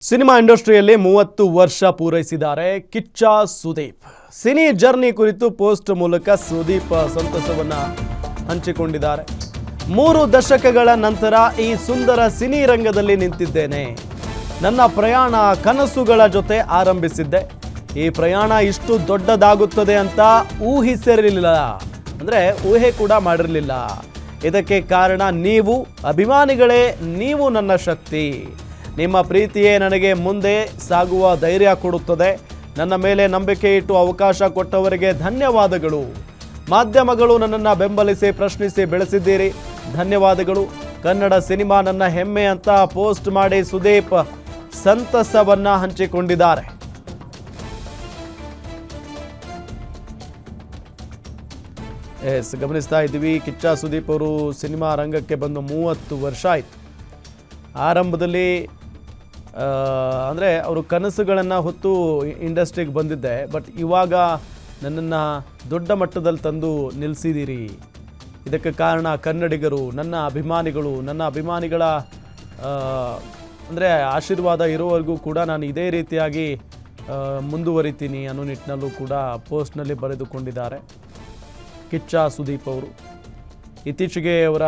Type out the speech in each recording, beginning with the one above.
Cinema ಇಂಡಸ್ಟ್ರಿಯಲ್ಲಿ 30 ವರ್ಷ ಪೂರೈಸಿದ್ದಾರೆ Kichcha Sudeep. Cine journey ಕುರಿತು ಪೋಸ್ಟ್ ಮೂಲಕ ಸುದೀಪ್ ಸಂತಸವನ್ನ ಹಂಚಿಕೊಂಡಿದ್ದಾರೆ. 3 ದಶಕಗಳ ನಂತರ ಈ ಸುಂದರ ಸಿನಿ ರಂಗದಲ್ಲಿ ನಿಂತಿದ್ದೇನೆ. ನನ್ನ ಪ್ರಯಾಣ ಕನಸುಗಳ ಜೊತೆ ಆರಂಭಿಸಿದ್ದೆ. ಈ ಪ್ರಯಾಣ ಇಷ್ಟು ದೊಡ್ಡದಾಗುತ್ತದೆ ಅಂತ ಊಹಿಸಿರಲಿಲ್ಲ, ಅಂದರೆ ಊಹೆ ಕೂಡ ಮಾಡಿರಲಿಲ್ಲ. ಇದಕ್ಕೆ ಕಾರಣ ನೀವು ಅಭಿಮಾನಿಗಳೇ. ನೀವು ನನ್ನ ಶಕ್ತಿ. ನಿಮ್ಮ ಪ್ರೀತಿಯೇ ನನಗೆ ಮುಂದೆ ಸಾಗುವ ಧೈರ್ಯ ಕೊಡುತ್ತದೆ. ನನ್ನ ಮೇಲೆ ನಂಬಿಕೆ ಇಟ್ಟು ಅವಕಾಶ ಕೊಟ್ಟವರಿಗೆ ಧನ್ಯವಾದಗಳು. ಮಾಧ್ಯಮಗಳು ನನ್ನನ್ನು ಬೆಂಬಲಿಸಿ ಪ್ರಶ್ನಿಸಿ ಬೆಳೆಸಿದ್ದೀರಿ, ಧನ್ಯವಾದಗಳು. ಕನ್ನಡ ಸಿನಿಮಾ ನನ್ನ ಹೆಮ್ಮೆ ಅಂತ ಪೋಸ್ಟ್ ಮಾಡಿ ಸುದೀಪ್ ಸಂತಸವನ್ನ ಹಂಚಿಕೊಂಡಿದ್ದಾರೆ. ಗಮನಿಸ್ತಾ ಇದ್ದೀವಿ, ಕಿಚ್ಚ ಸುದೀಪ್ ಅವರು ಸಿನಿಮಾ ರಂಗಕ್ಕೆ ಬಂದು 30 ವರ್ಷ ಆಯಿತು. ಆರಂಭದಲ್ಲಿ ಅಂದರೆ ಅವರು ಕನಸುಗಳನ್ನು ಹೊತ್ತು ಇಂಡಸ್ಟ್ರಿಗೆ ಬಂದಿದ್ದೆ. ಬಟ್ ಇವಾಗ ನನ್ನನ್ನು ದೊಡ್ಡ ಮಟ್ಟದಲ್ಲಿ ತಂದು ನಿಲ್ಲಿಸಿದ್ದೀರಿ. ಇದಕ್ಕೆ ಕಾರಣ ಕನ್ನಡಿಗರು, ನನ್ನ ಅಭಿಮಾನಿಗಳು. ನನ್ನ ಅಭಿಮಾನಿಗಳ ಅಂದರೆ ಆಶೀರ್ವಾದ ಇರೋವರೆಗೂ ಕೂಡ ನಾನು ಇದೇ ರೀತಿಯಾಗಿ ಮುಂದುವರಿತೀನಿ ಅನ್ನೋ ನಿಟ್ಟಿನಲ್ಲೂ ಕೂಡ ಪೋಸ್ಟ್ನಲ್ಲಿ ಬರೆದುಕೊಂಡಿದ್ದಾರೆ ಕಿಚ್ಚ ಸುದೀಪ್ ಅವರು. ಇತ್ತೀಚೆಗೆ ಅವರ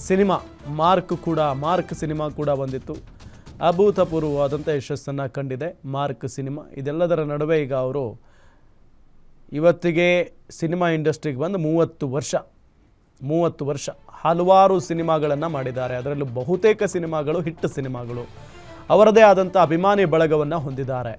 ಸಿನಿಮಾ ಮಾರ್ಕ್ ಸಿನಿಮಾ ಕೂಡ ಬಂದಿತ್ತು. ಅಭೂತಪೂರ್ವವಾದಂಥ ಯಶಸ್ಸನ್ನು ಕಂಡಿದೆ ಮಾರ್ಕ್ ಸಿನಿಮಾ. ಇದೆಲ್ಲದರ ನಡುವೆ ಈಗ ಅವರು ಇವತ್ತಿಗೆ ಸಿನಿಮಾ ಇಂಡಸ್ಟ್ರಿಗೆ ಬಂದು 30 ವರ್ಷ ಹಲವಾರು ಸಿನಿಮಾಗಳನ್ನು ಮಾಡಿದ್ದಾರೆ. ಅದರಲ್ಲೂ ಬಹುತೇಕ ಸಿನಿಮಾಗಳು ಹಿಟ್ ಸಿನಿಮಾಗಳು. ಅವರದೇ ಆದಂಥ ಅಭಿಮಾನಿ ಬಳಗವನ್ನು ಹೊಂದಿದ್ದಾರೆ.